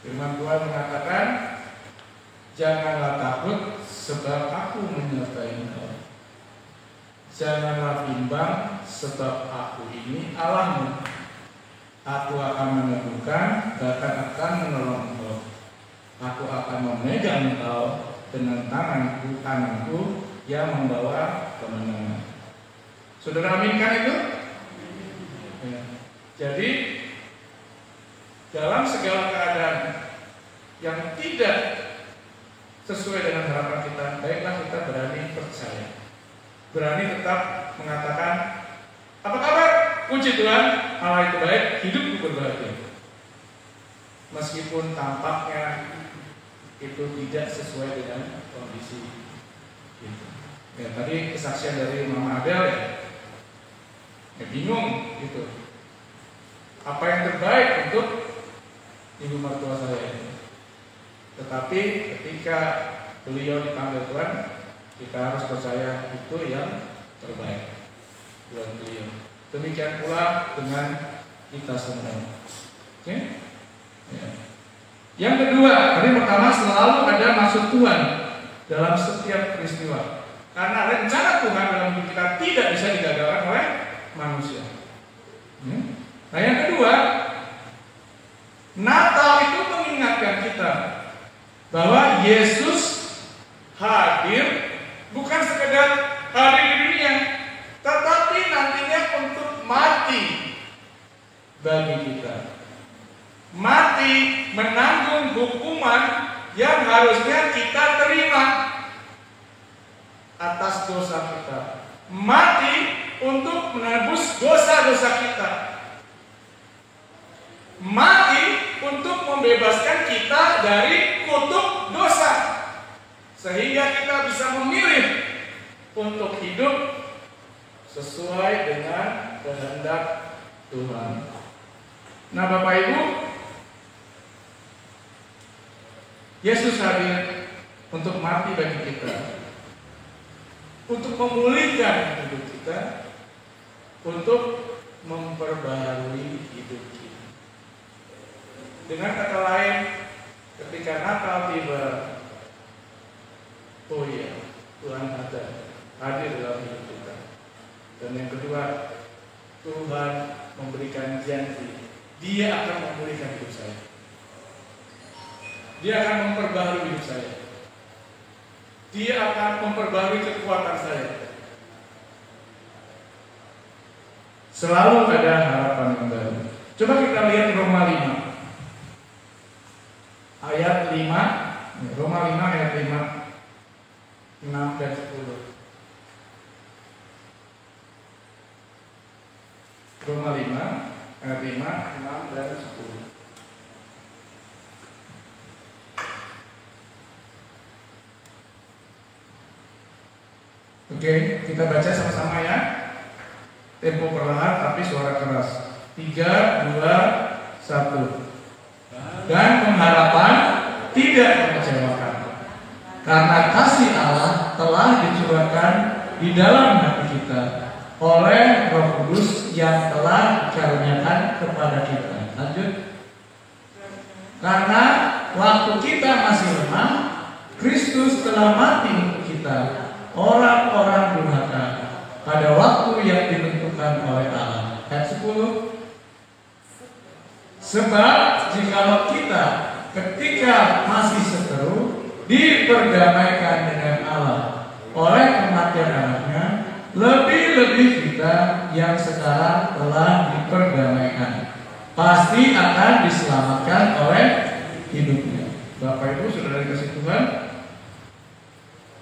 Firman Tuhan mengatakan, janganlah takut sebab aku menyertai engkau. Janganlah bimbang sebab aku ini Allahmu. Aku akan meneguhkan, bahkan akan menolong engkau. Aku akan memegang engkau dengan tanganku yang membawa kemenangan. Saudara aminkan itu? Ya. Jadi dalam segala keadaan yang tidak sesuai dengan harapan kita, baiklah kita berani percaya, berani tetap mengatakan, apa kabar? Puji Tuhan, Allah itu baik, hidupku berbahagia. Meskipun tampaknya itu tidak sesuai dengan kondisi itu. Ya, tadi kesaksian dari Mama Adel ya bingung gitu. Apa yang terbaik untuk ibu mertua saya ini? Tetapi ketika beliau dipanggil Tuhan, kita harus percaya itu yang terbaik buat beliau. Demikian pula dengan kita semua. Oke? Ya. Yang kedua, tadi pertama selalu ada maksud Tuhan dalam setiap peristiwa. Karena rencana Tuhan dalam hidup kita tidak bisa digagalkan oleh manusia. Nah yang kedua, Natal itu mengingatkan kita bahwa Yesus hadir bukan sekedar hadir di dunia, tetapi nantinya untuk mati bagi kita. Mati menanggung hukuman yang harusnya kita terima atas dosa kita. Mati untuk menebus dosa-dosa kita. Mati untuk membebaskan kita dari kutuk dosa, sehingga kita bisa memilih untuk hidup sesuai dengan kehendak Tuhan. Nah Bapak Ibu, Yesus hadir untuk mati bagi kita, untuk memulihkan hidup kita, untuk memperbaharui hidup kita. Dengan kata lain, ketika Natal tiba, oh iya, Tuhan ada hadir dalam hidup kita. Dan yang kedua, Tuhan memberikan janji, Dia akan memulihkan hidup saya. Dia akan memperbaharui hidup saya. Dia akan memperbaharui kekuatan saya. Selalu ada harapan yang baru. Coba kita lihat Roma 5 ayat 5. Roma 5 ayat 5, 6 dan 10. Roma 5 ayat 5, 6 dan 10. Oke, kita baca sama-sama ya. Tempo perlahan tapi suara keras. 3, 2, 1. Dan pengharapan tidak mengecewakan, karena kasih Allah telah dicurahkan di dalam hati kita oleh Roh Kudus yang telah dikaruniakan kepada kita. Lanjut. Karena waktu kita masih lemah, Kristus telah mati untuk kita, orang-orang durhaka, pada waktu yang ditentukan oleh Allah. Ayat 10. Sebab jikalau kita ketika masih seteru diperdamaikan dengan Allah oleh kematian anaknya, lebih-lebih kita yang sekarang telah diperdamaikan pasti akan diselamatkan oleh hidupnya. Bapak Ibu saudara dikasih Tuhan,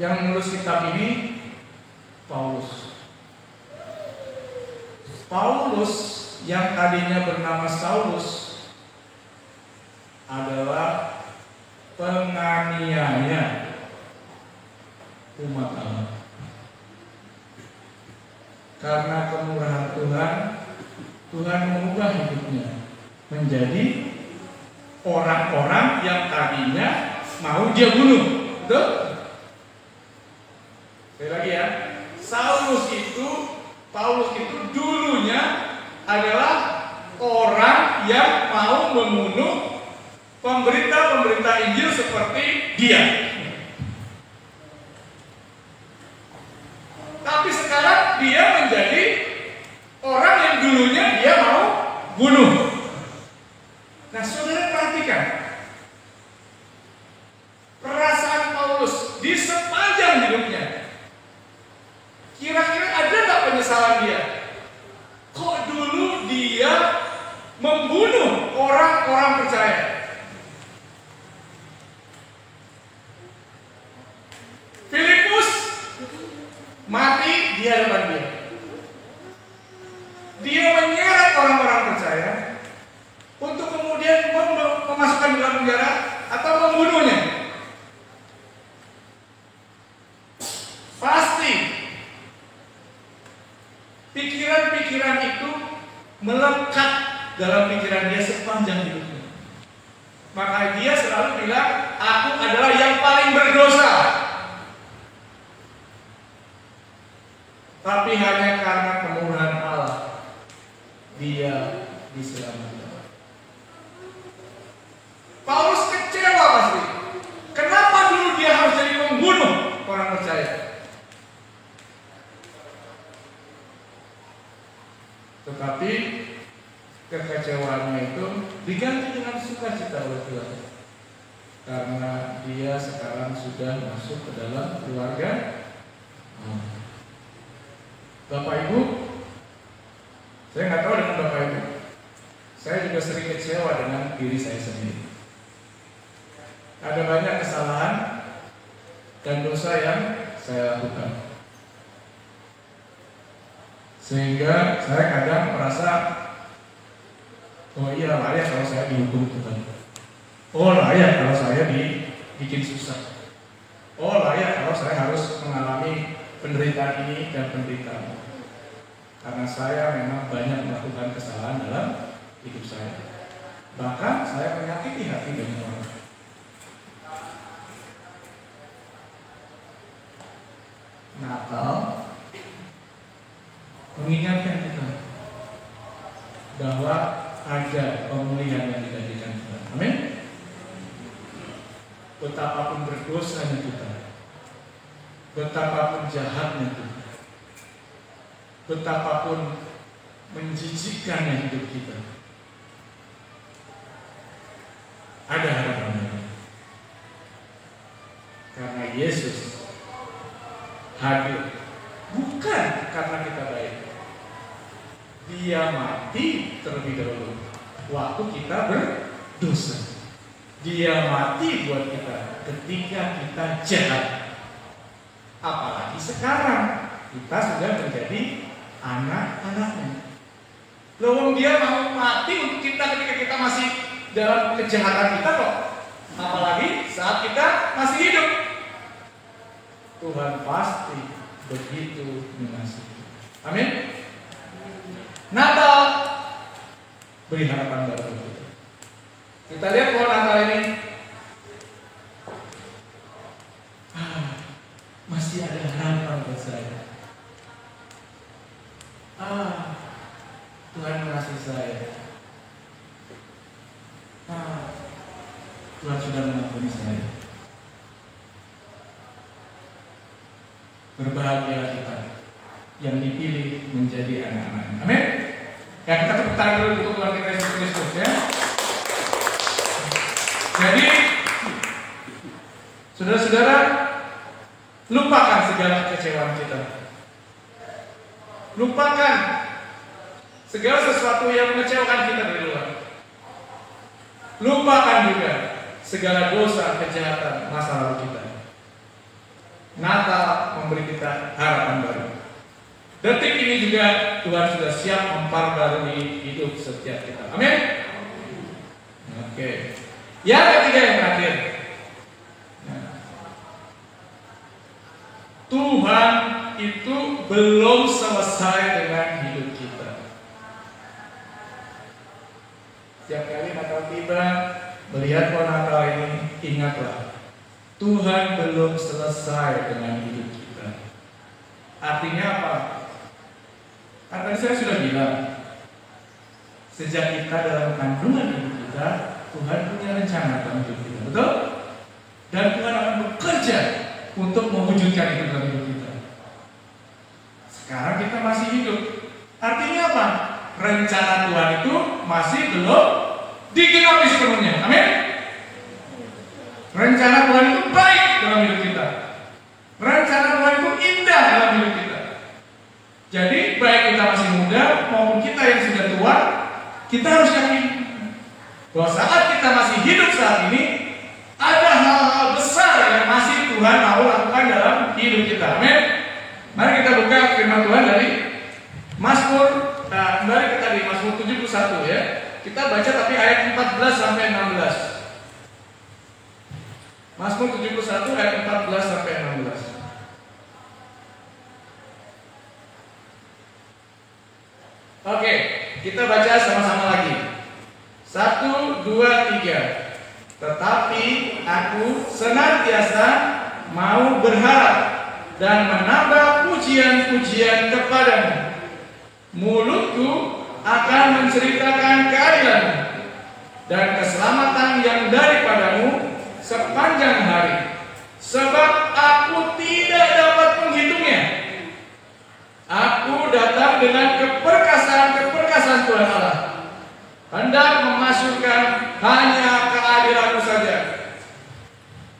yang menulis kitab ini Paulus. Paulus yang tadinya bernama Saulus adalah penganiaya umat Allah. Karena kemurahan Tuhan, Tuhan mengubah hidupnya menjadi orang-orang yang tadinya mau dia bunuh. Betul? Sekali lagi ya, Paulus itu dulunya adalah orang yang mau membunuh pemberita-pemberita Injil seperti dia. Tapi sekarang dia menjadi orang yang dulunya dia mau bunuh. Nah, saudara perhatikan perasaan Paulus di sepanjang hidupnya. Kira-kira ada nggak penyesalan dia? Kok dulu dia membunuh orang-orang percaya? Filipus mati di hadapan dia. Dia menyeret orang-orang percaya untuk kemudian memasukkan dalam penjara atau membunuhnya. Pasti pikiran-pikiran itu melekat dalam pikiran dia sepanjang hidupnya. Maka dia selalu bilang, aku adalah yang paling berdosa. Tapi hanya karena kemurahan Allah dia diselamatkan. Paulus kecewa pasti. Kenapa dulu dia harus jadi pembunuh orang percaya? Tetapi kekecewaannya itu diganti dengan sukacita oleh Tuhan, karena dia sekarang sudah masuk ke dalam keluarga. Bapak Ibu, saya nggak tahu dengan Bapak Ibu, saya juga sering kecewa dengan diri saya sendiri. Ada banyak kesalahan dan dosa yang saya lakukan, sehingga saya kadang merasa, oh iya layak kalau saya dihukum Tuhan. Oh layak kalau saya dibikin susah. Oh layak kalau saya harus mengalami penderitaan ini dan penderitaan itu. Karena saya memang banyak melakukan kesalahan dalam hidup saya. Bahkan saya menyakiti hati banyak orang. Natal mengingatkan kita bahwa ada pemulihan yang dijanjikan Tuhan. Amin. Betapapun berdosanya kita, betapapun jahatnya kita, betapapun menjijikkannya hidup kita, ada harapan. Karena Yesus hadir bukan karena kita baik. Dia mati terlebih dahulu waktu kita berdosa. Dia mati buat kita ketika kita jahat. Apalagi sekarang kita sudah menjadi anak-anaknya. Loh, dia mau mati untuk kita ketika kita masih dalam kejahatan kita kok. Apalagi saat kita masih hidup. Tuhan pasti begitu mengasihi. Amin. Natal beri harapan baru kita. Kita lihat pohon Natal ini. Masih ada harapan buat saya. Tuhan mengasihi saya. Tuhan sudah mengampuni saya. Berbahagialah kita yang dipilih menjadi anak-anak. Amin. Ya, kita tepuk tangan dulu untuk Tuhan kita Yesus Kristus ya. Jadi, saudara-saudara, lupakan segala kekecewaan kita. Lupakan segala sesuatu yang mengecewakan kita dari luar. Lupakan juga segala dosa, kejahatan masa lalu kita. Natal memberi kita harapan baru. Detik ini juga Tuhan sudah siap memperbarui hidup setiap kita. Amin. Oke. Yang ketiga, yang terakhir, Tuhan itu belum selesai dengan hidup kita. Setiap kali Natal tiba, melihat pohon Natal ini, ingatlah, Tuhan belum selesai dengan hidup kita. Artinya apa? Karena saya sudah bilang, sejak kita dalam kandungan ibu kita, Tuhan punya rencana dalam hidup kita, betul? Dan Tuhan akan bekerja untuk mewujudkan itu dalam hidup kita. Sekarang kita masih hidup. Artinya apa? Rencana Tuhan itu masih belum digenapi sepenuhnya. Amin. Rencana Tuhan itu baik dalam hidup kita. Rencana Tuhan itu indah dalam hidup kita. Jadi baik kita masih muda maupun kita yang sudah tua, kita harus yakin bahwa saat kita masih hidup saat ini, ada hal-hal besar yang masih Tuhan mau lakukan dalam hidup kita. Amin. Mari kita buka firman Tuhan dari Mazmur. Nah, kembali ke tadi Mazmur 71 ya. Kita baca tapi ayat 14 sampai 16. Mazmur 71 ayat 14 sampai 16. Oke, kita baca sama-sama lagi. 1, 2, 3. Tetapi aku senantiasa mau berharap dan menambah pujian-pujian kepadamu. Mulutku akan menceritakan keadilan-mu dan keselamatan yang daripadamu sepanjang hari. Sebab aku tidak dapat menghitungnya. Aku datang dengan keperkasaan Tuhan Allah, hendak memasukkan hanya keadilan-Mu saja.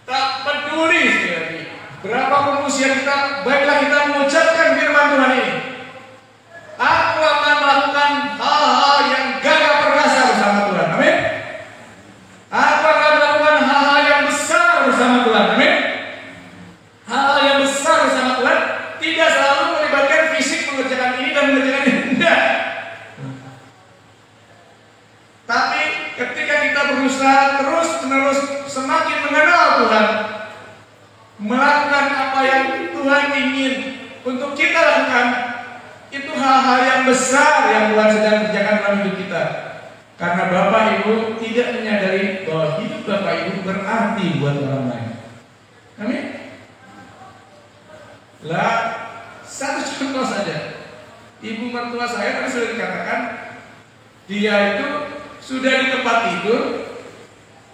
Tak peduli sekali berapa pun usia kita, baiklah kita mengucapkan firman Tuhan ini. Aku akan melakukan hal-hal yang gagah perkasa bersama Tuhan. Amin. Aku akan melakukan hal-hal yang besar bersama Tuhan. Amin. Hal-hal yang besar bersama Tuhan tidak selalu melibatkan fisik mengerjakan ini dan mengerjakan ini. Tidak. Tapi ketika kita berusaha terus-menerus semakin mengenal Tuhan, melakukan apa yang Tuhan ingin untuk kita lakukan, itu hal-hal yang besar yang Tuhan sedang kerjakan dalam hidup kita. Karena Bapak Ibu tidak menyadari bahwa hidup Bapak Ibu berarti buat orang lain. Amin. Lah, satu contoh saja. Ibu mertua saya tadi sudah dikatakan, dia itu sudah di tempat tidur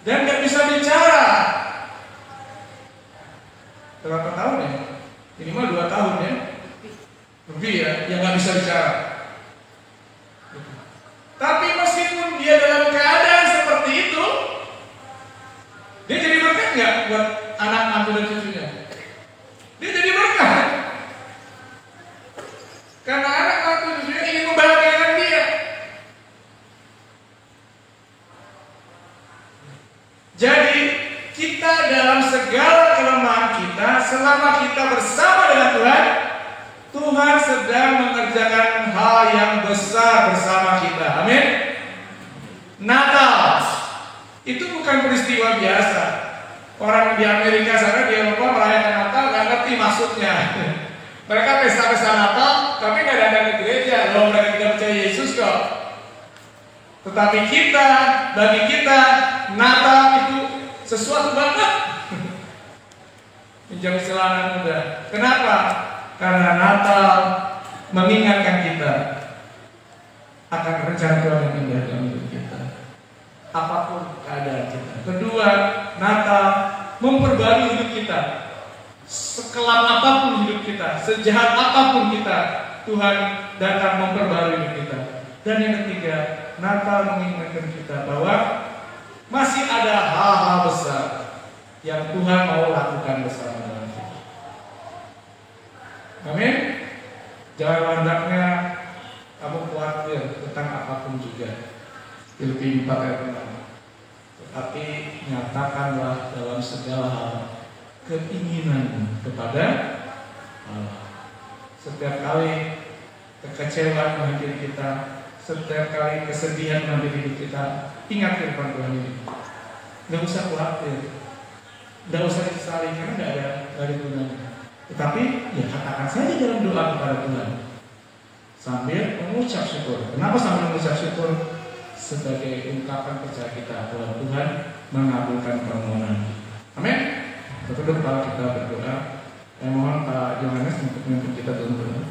dan nggak bisa bicara. Berapa tahun ya? Minimal 2 tahun ya. Lebih ya, yang nggak bisa bicara. Tapi meskipun dia dalam keadaan seperti itu, dia jadi berkat nggak buat anak mantu dan cucunya? Dia jadi berkat. Karena anak mantu dan cucunya ingin membahagiakan dia. Jadi kita dalam segala kelemahan kita, selama kita bersama dengan Tuhan, Tuhan sedang mengerjakan hal yang besar bersama kita. Amin. Natal itu bukan peristiwa biasa. Orang di Amerika sana, di Eropa merayakan Natal nggak ngerti maksudnya. Mereka pesta-pesta Natal, tapi nggak datang ke gereja. Loh, mereka tidak percaya Yesus kok. Tetapi kita, bagi kita, Natal itu sesuatu banget. Pinjam istilah anak muda. Kenapa? Karena Natal mengingatkan kita akan rencana Tuhan yang indah dalam hidup kita, apapun keadaan kita. Kedua, Natal memperbarui hidup kita. Sekelam apapun hidup kita, sejahat apapun kita, Tuhan datang memperbarui hidup kita. Dan yang ketiga, Natal mengingatkan kita bahwa masih ada hal-hal besar yang Tuhan mau lakukan bersama dengan kita. Amin. Jangan hendaknya kamu khawatir tentang apapun juga. Filipi 4 ayat 6. Tetapi nyatakanlah dalam segala hal keinginan kepada Allah. Setiap kali kekecewaan menghampiri kita, setiap kali kesedihan menghampiri hidup kita, ingat firman Tuhan ini. Gak usah khawatir, gak usah disesali karena gak ada dari gunanya. Tetapi ya katakan saja dalam doa kepada Tuhan sambil mengucap syukur. Kenapa sambil mengucap syukur? Sebagai ungkapan percaya kita bahwa Tuhan mengabulkan permohonan kita. Amin. Terus kepala kita berdoa. Saya mohon Pak Johannes untuk memimpin kita dalam doa.